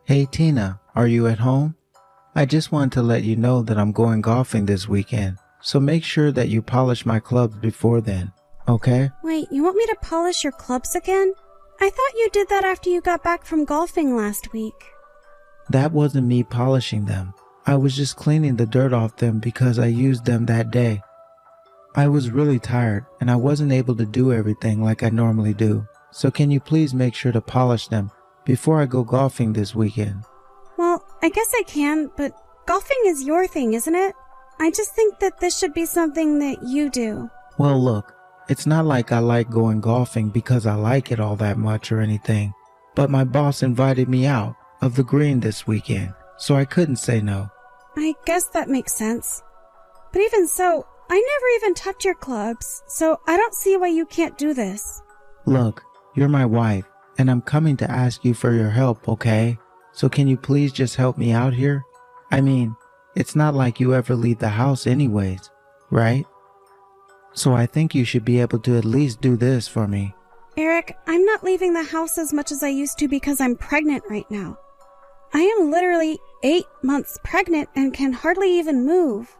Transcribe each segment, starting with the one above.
Hey Tina, are you at home? I just wanted to let you know that I'm going golfing this weekend, so make sure that you polish my clubs before then, okay? Wait, you want me to polish your clubs again? I thought you did that after you got back from golfing last week. That wasn't me polishing them. I was just cleaning the dirt off them because I used them that day. I was really tired and I wasn't able to do everything like I normally do, so can you please make sure to polish them before I go golfing this weekend? Well, I guess I can, but golfing is your thing, isn't it? I just think that this should be something that you do. Well, look, it's not like I like going golfing because I like it all that much or anything, but my boss invited me out of the green this weekend, so I couldn't say no. I guess that makes sense. But even so, I never even touch your clubs, so I don't see why you can't do this. Look, you're my wife, and I'm coming to ask you for your help, okay? So can you please just help me out here? I mean, it's not like you ever leave the house anyways, right? So I think you should be able to at least do this for me. Eric, I'm not leaving the house as much as I used to because I'm pregnant right now. I am literally 8 months pregnant and can hardly even move.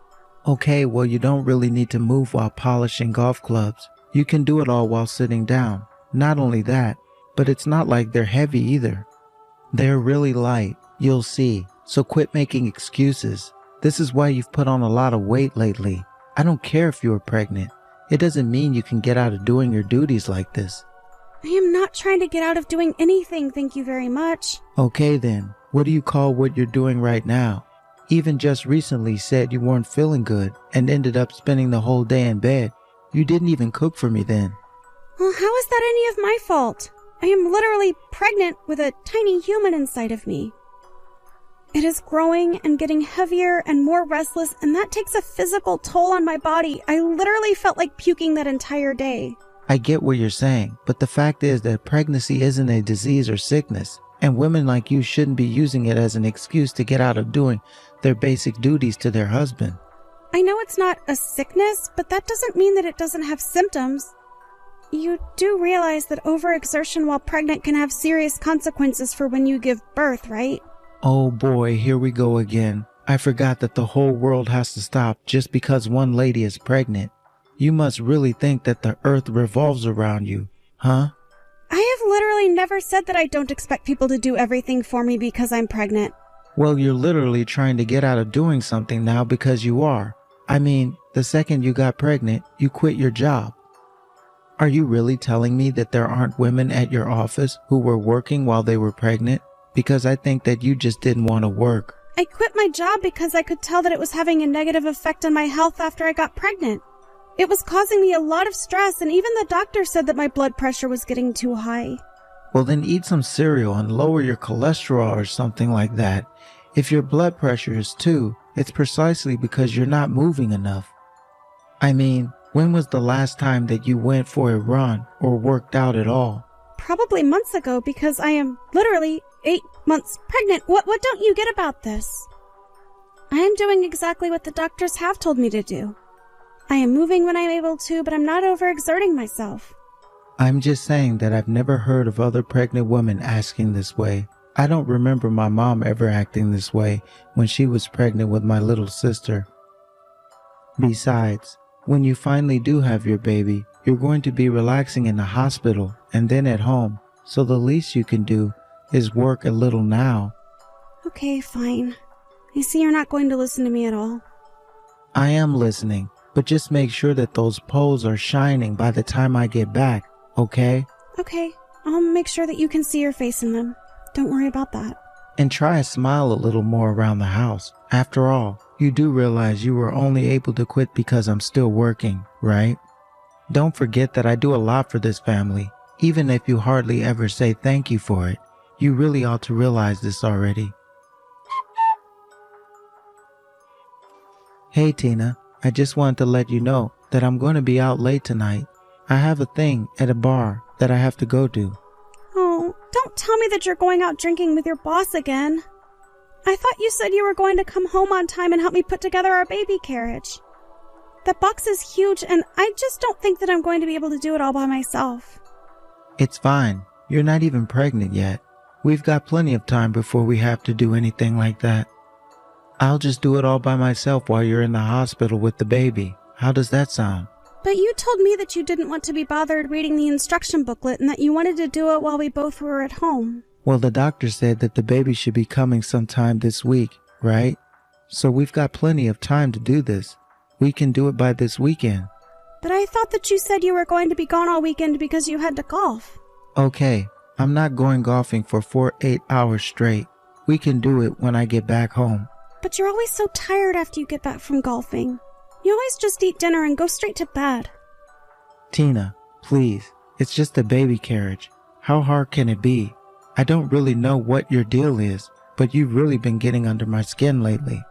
Okay, well you don't really need to move while polishing golf clubs. You can do it all while sitting down. Not only that, but it's not like they're heavy either. They're really light, you'll see, so quit making excuses. This is why you've put on a lot of weight lately. I don't care if you're pregnant. It doesn't mean you can get out of doing your duties like this. I am not trying to get out of doing anything, thank you very much. Okay then, what do you call what you're doing right now? Even just recently said you weren't feeling good and ended up spending the whole day in bed. You didn't even cook for me then. Well, how is that any of my fault? I am literally pregnant with a tiny human inside of me. It is growing and getting heavier and more restless, and that takes a physical toll on my body. I literally felt like puking that entire day. I get what you're saying, but the fact is that pregnancy isn't a disease or sickness, and women like you shouldn't be using it as an excuse to get out of doing their basic duties to their husband. I know it's not a sickness, but that doesn't mean that it doesn't have symptoms. You do realize that overexertion while pregnant can have serious consequences for when you give birth, right? Oh boy, here we go again. I forgot that the whole world has to stop just because one lady is pregnant. You must really think that the earth revolves around you, huh? I have literally never said that I don't expect people to do everything for me because I'm pregnant. Well, you're literally trying to get out of doing something now because you are. I mean, the second you got pregnant, you quit your job. Are you really telling me that there aren't women at your office who were working while they were pregnant? Because I think that you just didn't want to work. I quit my job because I could tell that it was having a negative effect on my health after I got pregnant. It was causing me a lot of stress, and even the doctor said that my blood pressure was getting too high. Well, then eat some cereal and lower your cholesterol or something like that. If your blood pressure is 2, it's precisely because you're not moving enough. I mean, when was the last time that you went for a run or worked out at all? Probably months ago, because I am literally 8 months pregnant. What don't you get about this? I am doing exactly what the doctors have told me to do. I am moving when I'm able to, but I'm not overexerting myself. I'm just saying that I've never heard of other pregnant women asking this way. I don't remember my mom ever acting this way when she was pregnant with my little sister. Besides, when you finally do have your baby, you're going to be relaxing in the hospital and then at home, so the least you can do is work a little now. Okay, fine. I see you're not going to listen to me at all. I am listening, but just make sure that those poles are shining by the time I get back, okay? Okay, I'll make sure that you can see your face in them. Don't worry about that. And try to smile a little more around the house. After all, you do realize you were only able to quit because I'm still working, right? Don't forget that I do a lot for this family, even if you hardly ever say thank you for it. You really ought to realize this already. Hey Tina, I just wanted to let you know that I'm going to be out late tonight. I have a thing at a bar that I have to go to. Oh, don't tell me that you're going out drinking with your boss again. I thought you said you were going to come home on time and help me put together our baby carriage. That box is huge, and I just don't think that I'm going to be able to do it all by myself. It's fine. You're not even pregnant yet. We've got plenty of time before we have to do anything like that. I'll just do it all by myself while you're in the hospital with the baby. How does that sound? But you told me that you didn't want to be bothered reading the instruction booklet and that you wanted to do it while we both were at home. Well, the doctor said that the baby should be coming sometime this week, right? So we've got plenty of time to do this. We can do it by this weekend. But I thought that you said you were going to be gone all weekend because you had to golf. Okay, I'm not going golfing for 8 hours straight. We can do it when I get back home. But you're always so tired after you get back from golfing. You always just eat dinner and go straight to bed. Tina, please. It's just a baby carriage. How hard can it be? I don't really know what your deal is, but you've really been getting under my skin lately.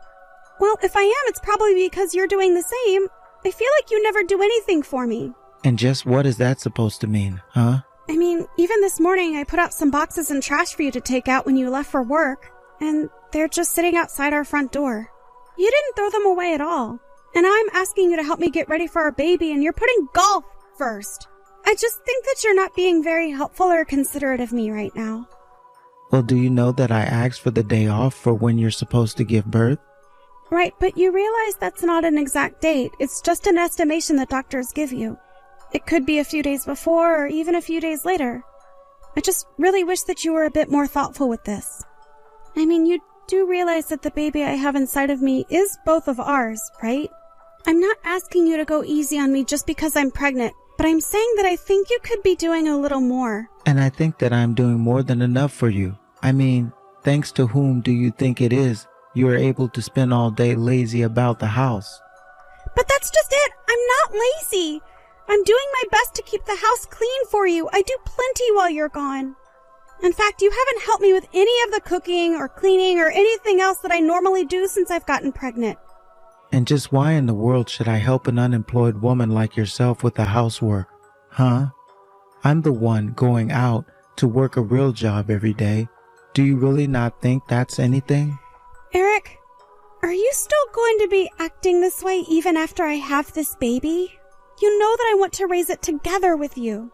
Well, if I am, it's probably because you're doing the same. I feel like you never do anything for me. And just what is that supposed to mean, huh? I mean, even this morning I put out some boxes and trash for you to take out when you left for work, and they're just sitting outside our front door. You didn't throw them away at all. And I'm asking you to help me get ready for our baby, and you're putting golf first. I just think that you're not being very helpful or considerate of me right now. Well, do you know that I asked for the day off for when you're supposed to give birth? Right, but you realize that's not an exact date. It's just an estimation that doctors give you. It could be a few days before or even a few days later. I just really wish that you were a bit more thoughtful with this. I mean, you do realize that the baby I have inside of me is both of ours, right? I'm not asking you to go easy on me just because I'm pregnant, but I'm saying that I think you could be doing a little more. And I think that I'm doing more than enough for you. I mean, thanks to whom do you think it is you are able to spend all day lazy about the house? But that's just it. I'm not lazy. I'm doing my best to keep the house clean for you. I do plenty while you're gone. In fact, you haven't helped me with any of the cooking or cleaning or anything else that I normally do since I've gotten pregnant. And just why in the world should I help an unemployed woman like yourself with the housework? Huh? I'm the one going out to work a real job every day. Do you really not think that's anything? Eric, are you still going to be acting this way even after I have this baby? You know that I want to raise it together with you.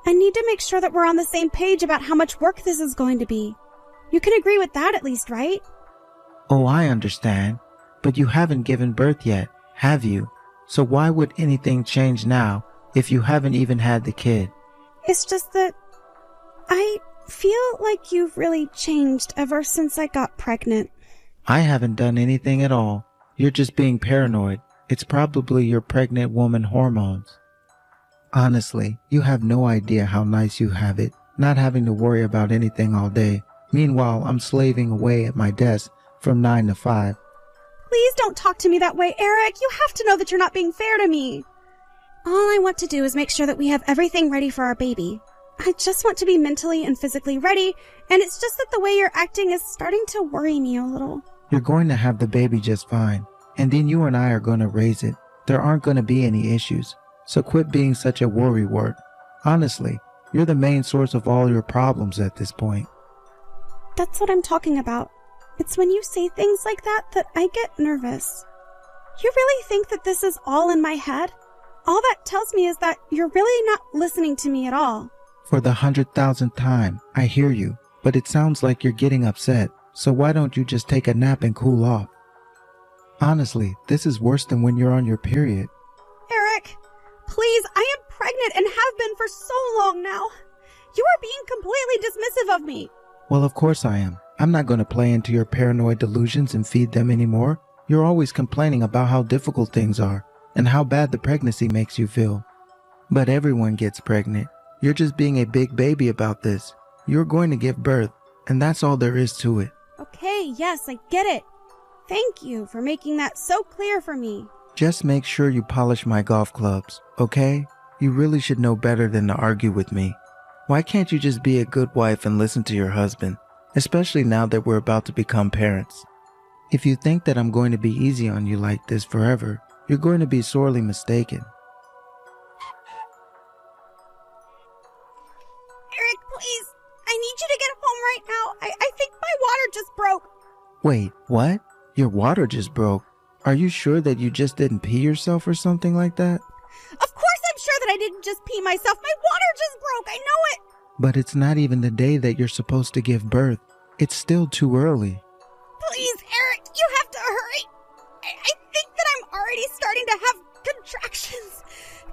I need to make sure that we're on the same page about how much work this is going to be. You can agree with that at least, right? Oh, I understand. But you haven't given birth yet, have you? So why would anything change now if you haven't even had the kid? It's just that I feel like you've really changed ever since I got pregnant. I haven't done anything at all. You're just being paranoid. It's probably your pregnant woman hormones. Honestly, you have no idea how nice you have it, not having to worry about anything all day. Meanwhile, I'm slaving away at my desk from 9 to 5. Please don't talk to me that way, Eric. You have to know that you're not being fair to me. All I want to do is make sure that we have everything ready for our baby. I just want to be mentally and physically ready, and it's just that the way you're acting is starting to worry me a little. You're going to have the baby just fine, and then you and I are going to raise it. There aren't going to be any issues, so quit being such a worrywart. Honestly, you're the main source of all your problems at this point. That's what I'm talking about. It's when you say things like that that I get nervous. You really think that this is all in my head? All that tells me is that you're really not listening to me at all. For the 100,000th time, I hear you, but it sounds like you're getting upset, so why don't you just take a nap and cool off? Honestly, this is worse than when you're on your period. Eric, please, I am pregnant and have been for so long now. You are being completely dismissive of me. Well, of course I am. I'm not going to play into your paranoid delusions and feed them anymore. You're always complaining about how difficult things are and how bad the pregnancy makes you feel. But everyone gets pregnant. You're just being a big baby about this. You're going to give birth, and that's all there is to it. Okay, yes, I get it. Thank you for making that so clear for me. Just make sure you polish my golf clubs, okay? You really should know better than to argue with me. Why can't you just be a good wife and listen to your husband? Especially now that we're about to become parents. If you think that I'm going to be easy on you like this forever, you're going to be sorely mistaken. Eric, please, I need you to get home right now. I think my water just broke. Wait, what? Your water just broke? Are you sure that you just didn't pee yourself or something like that? Of course I'm sure that I didn't just pee myself. My water just broke. I know it. But it's not even the day that you're supposed to give birth. It's still too early. Please, Eric, you have to hurry. I think that I'm already starting to have contractions.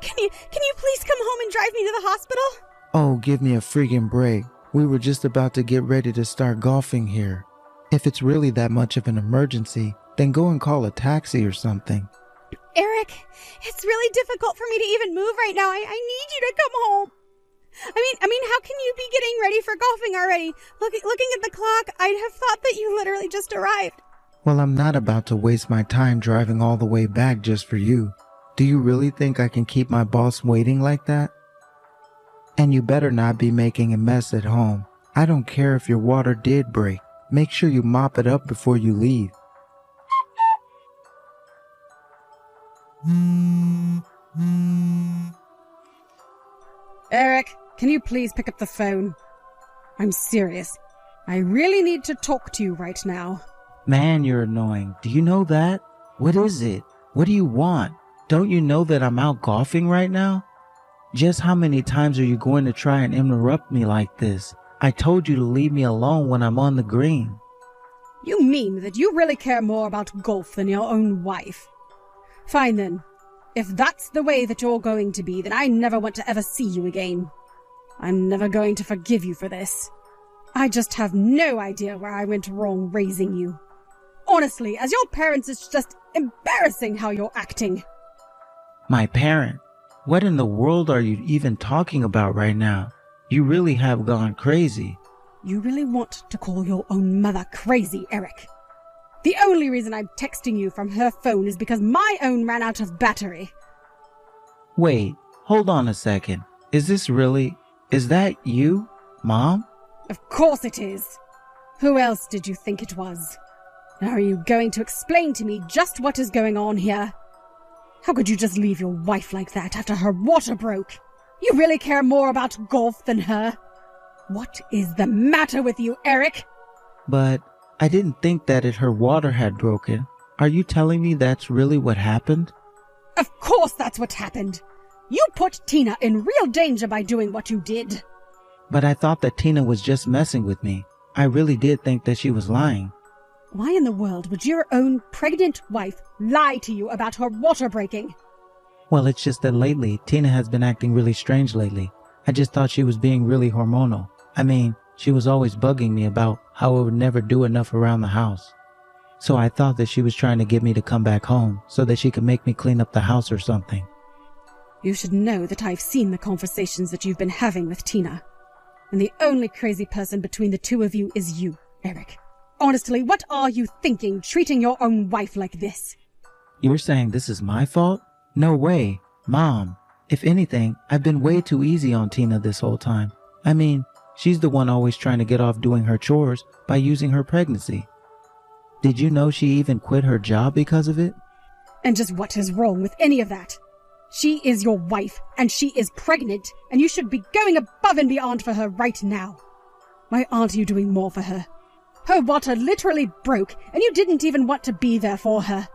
Can you please come home and drive me to the hospital? Oh, give me a friggin' break. We were just about to get ready to start golfing here. If it's really that much of an emergency, then go and call a taxi or something. Eric, it's really difficult for me to even move right now. I need you to come home. I mean, how can you be getting ready for golfing already? Looking at the clock, I'd have thought that you literally just arrived. Well, I'm not about to waste my time driving all the way back just for you. Do you really think I can keep my boss waiting like that? And you better not be making a mess at home. I don't care if your water did break. Make sure you mop it up before you leave. Eric, can you please pick up the phone? I'm serious. I really need to talk to you right now. Man, you're annoying. Do you know that? What is it? What do you want? Don't you know that I'm out golfing right now? Just how many times are you going to try and interrupt me like this? I told you to leave me alone when I'm on the green. You mean that you really care more about golf than your own wife? Fine then. If that's the way that you're going to be, then I never want to ever see you again. I'm never going to forgive you for this. I just have no idea where I went wrong raising you. Honestly, as your parents, it's just embarrassing how you're acting. My parent? What in the world are you even talking about right now? You really have gone crazy. You really want to call your own mother crazy, Eric? The only reason I'm texting you from her phone is because my own ran out of battery. Wait, hold on a second. Is that you, Mom? Of course it is. Who else did you think it was? Now are you going to explain to me just what is going on here? How could you just leave your wife like that after her water broke? You really care more about golf than her? What is the matter with you, Eric? But I didn't think that her water had broken. Are you telling me that's really what happened? Of course that's what happened. You put Tina in real danger by doing what you did. But I thought that Tina was just messing with me. I really did think that she was lying. Why in the world would your own pregnant wife lie to you about her water breaking? Well, it's just that lately, Tina has been acting really strange lately. I just thought she was being really hormonal. I mean, she was always bugging me about how I would never do enough around the house. So I thought that she was trying to get me to come back home so that she could make me clean up the house or something. You should know that I've seen the conversations that you've been having with Tina. And the only crazy person between the two of you is you, Eric. Honestly, what are you thinking, treating your own wife like this? You're saying this is my fault? No way. Mom, if anything, I've been way too easy on Tina this whole time. I mean, she's the one always trying to get off doing her chores by using her pregnancy. Did you know she even quit her job because of it? And just what is wrong with any of that? She is your wife, and she is pregnant, and you should be going above and beyond for her right now. Why aren't you doing more for her? Her water literally broke, and you didn't even want to be there for her.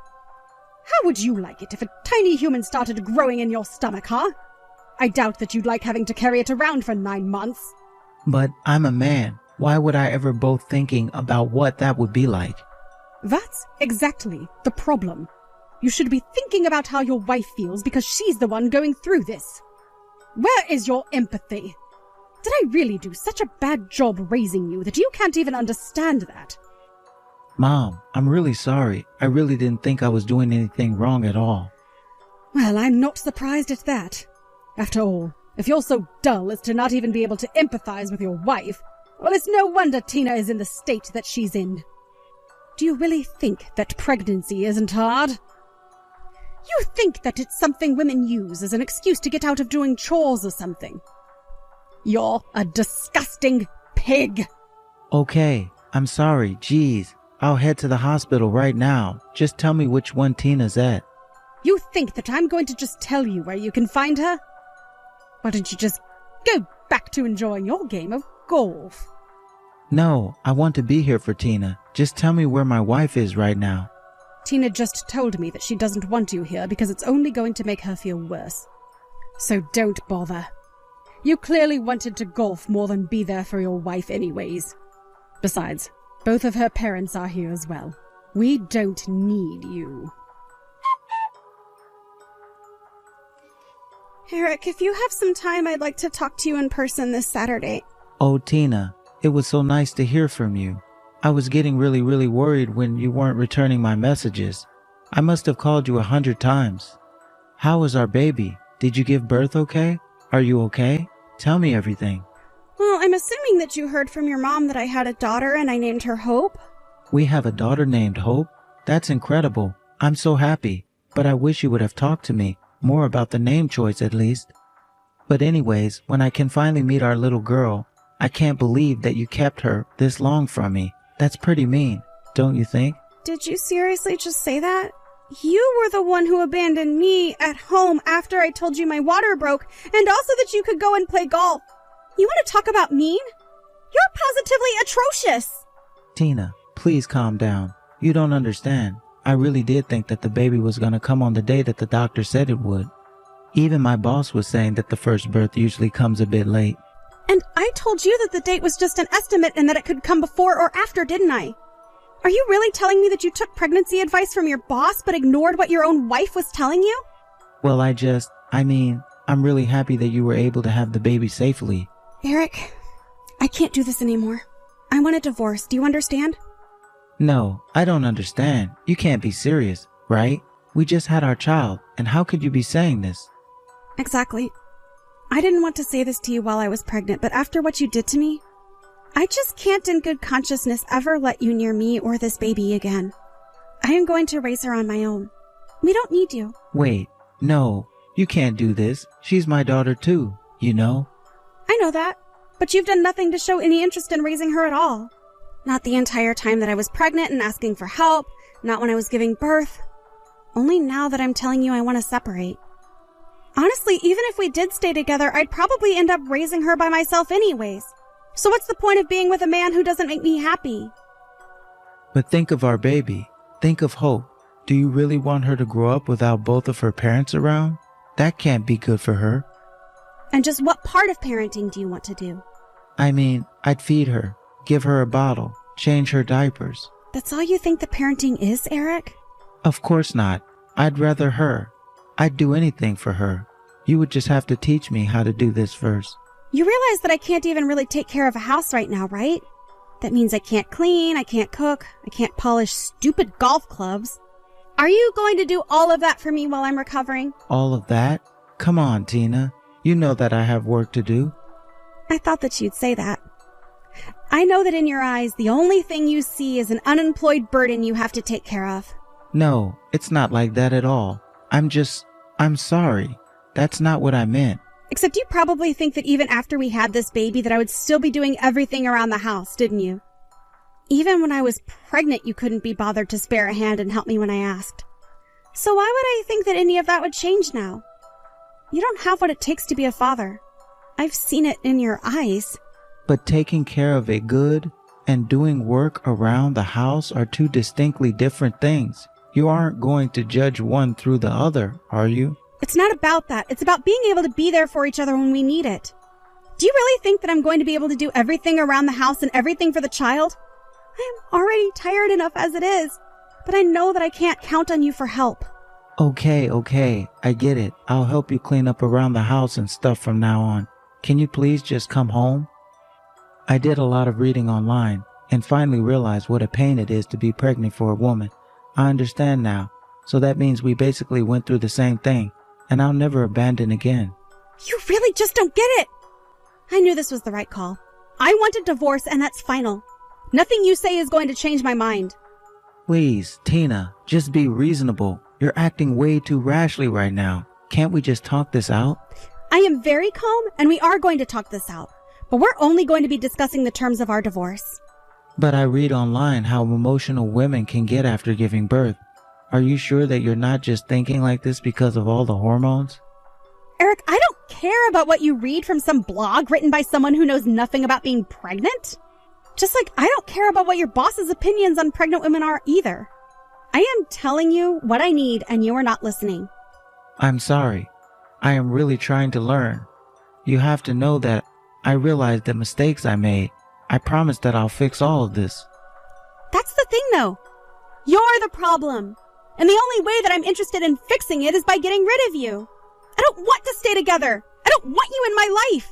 How would you like it if a tiny human started growing in your stomach, huh? I doubt that you'd like having to carry it around for 9 months. But I'm a man. Why would I ever both thinking about what that would be like? That's exactly the problem. You should be thinking about how your wife feels because she's the one going through this. Where is your empathy? Did I really do such a bad job raising you that you can't even understand that? Mom, I'm really sorry. I really didn't think I was doing anything wrong at all. Well, I'm not surprised at that. After all, if you're so dull as to not even be able to empathize with your wife, well, it's no wonder Tina is in the state that she's in. Do you really think that pregnancy isn't hard? You think that it's something women use as an excuse to get out of doing chores or something. You're a disgusting pig. Okay, I'm sorry. Jeez, I'll head to the hospital right now. Just tell me which one Tina's at. You think that I'm going to just tell you where you can find her? Why don't you just go back to enjoying your game of golf? No, I want to be here for Tina. Just tell me where my wife is right now. Tina just told me that she doesn't want you here because it's only going to make her feel worse. So don't bother. You clearly wanted to golf more than be there for your wife anyways. Besides, both of her parents are here as well. We don't need you. Eric, if you have some time, I'd like to talk to you in person this Saturday. Oh, Tina, it was so nice to hear from you. I was getting really worried when you weren't returning my messages. I must have called you 100 times. How is our baby? Did you give birth okay? Are you okay? Tell me everything. Well, I'm assuming that you heard from your mom that I had a daughter and I named her Hope. We have a daughter named Hope? That's incredible. I'm so happy. But I wish you would have talked to me more about the name choice at least. But anyways, when I can finally meet our little girl, I can't believe that you kept her this long from me. That's pretty mean, don't you think? Did you seriously just say that? You were the one who abandoned me at home after I told you my water broke, and also that you could go and play golf. You want to talk about mean? You're positively atrocious! Tina, please calm down. You don't understand. I really did think that the baby was going to come on the day that the doctor said it would. Even my boss was saying that the first birth usually comes a bit late. And I told you that the date was just an estimate and that it could come before or after, didn't I? Are you really telling me that you took pregnancy advice from your boss but ignored what your own wife was telling you? Well, I'm really happy that you were able to have the baby safely. Eric, I can't do this anymore. I want a divorce. Do you understand? No, I don't understand. You can't be serious, right? We just had our child, and how could you be saying this? Exactly. I didn't want to say this to you while I was pregnant, but after what you did to me, I just can't in good consciousness ever let you near me or this baby again. I am going to raise her on my own. We don't need you. Wait, no, you can't do this. She's my daughter too, you know? I know that, but you've done nothing to show any interest in raising her at all. Not the entire time that I was pregnant and asking for help, not when I was giving birth. Only now that I'm telling you I want to separate. Honestly, even if we did stay together, I'd probably end up raising her by myself anyways. So what's the point of being with a man who doesn't make me happy? But think of our baby. Think of Hope. Do you really want her to grow up without both of her parents around? That can't be good for her. And just what part of parenting do you want to do? I'd feed her, give her a bottle, change her diapers. That's all you think that parenting is, Eric? Of course not. I'd rather her. I'd do anything for her. You would just have to teach me how to do this first. You realize that I can't even really take care of a house right now, right? That means I can't clean, I can't cook, I can't polish stupid golf clubs. Are you going to do all of that for me while I'm recovering? All of that? Come on, Tina. You know that I have work to do. I thought that you'd say that. I know that in your eyes, the only thing you see is an unemployed burden you have to take care of. No, it's not like that at all. I'm sorry. That's not what I meant. Except you probably think that even after we had this baby that I would still be doing everything around the house, didn't you? Even when I was pregnant, you couldn't be bothered to spare a hand and help me when I asked. So why would I think that any of that would change now? You don't have what it takes to be a father. I've seen it in your eyes. But taking care of a good and doing work around the house are two distinctly different things. You aren't going to judge one through the other, are you? It's not about that. It's about being able to be there for each other when we need it. Do you really think that I'm going to be able to do everything around the house and everything for the child? I am already tired enough as it is, but I know that I can't count on you for help. Okay, I get it. I'll help you clean up around the house and stuff from now on. Can you please just come home? I did a lot of reading online and finally realized what a pain it is to be pregnant for a woman. I understand now. So that means we basically went through the same thing, and I'll never abandon again. You really just don't get it. I knew this was the right call. I want a divorce, and that's final. Nothing you say is going to change my mind. Please, Tina, just be reasonable. You're acting way too rashly right now. Can't we just talk this out? I am very calm, and we are going to talk this out. But we're only going to be discussing the terms of our divorce. But I read online how emotional women can get after giving birth. Are you sure that you're not just thinking like this because of all the hormones? Eric, I don't care about what you read from some blog written by someone who knows nothing about being pregnant. Just like I don't care about what your boss's opinions on pregnant women are either. I am telling you what I need, and you are not listening. I'm sorry. I am really trying to learn. You have to know that I realized the mistakes I made. I promise that I'll fix all of this. That's the thing, though. You're the problem. And the only way that I'm interested in fixing it is by getting rid of you. I don't want to stay together. I don't want you in my life.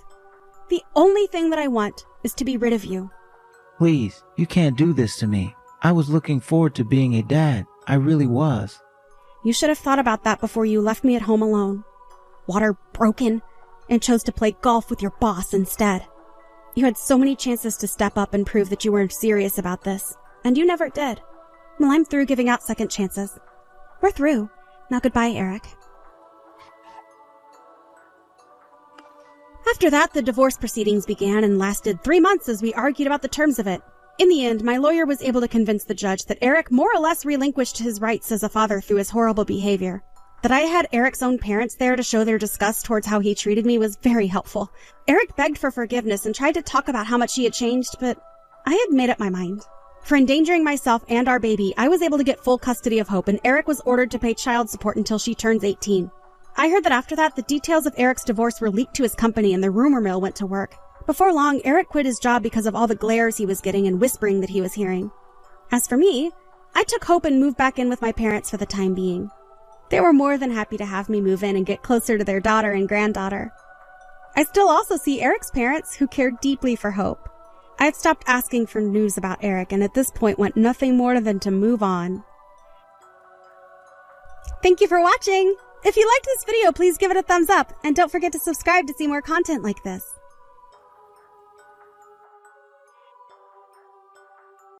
The only thing that I want is to be rid of you. Please, you can't do this to me. I was looking forward to being a dad. I really was. You should have thought about that before you left me at home alone. Water broken, and chose to play golf with your boss instead. You had so many chances to step up and prove that you were serious about this, and you never did. Well, I'm through giving out second chances. We're through. Now goodbye, Eric. After that, the divorce proceedings began and lasted 3 months as we argued about the terms of it. In the end, my lawyer was able to convince the judge that Eric more or less relinquished his rights as a father through his horrible behavior. That I had Eric's own parents there to show their disgust towards how he treated me was very helpful. Eric begged for forgiveness and tried to talk about how much he had changed, but I had made up my mind. For endangering myself and our baby, I was able to get full custody of Hope, and Eric was ordered to pay child support until she turns 18. I heard that after that, the details of Eric's divorce were leaked to his company and the rumor mill went to work. Before long, Eric quit his job because of all the glares he was getting and whispering that he was hearing. As for me, I took Hope and moved back in with my parents for the time being. They were more than happy to have me move in and get closer to their daughter and granddaughter. I still also see Eric's parents, who cared deeply for Hope. I had stopped asking for news about Eric and at this point want nothing more than to move on. Thank you for watching! If you liked this video, please give it a thumbs up and don't forget to subscribe to see more content like this.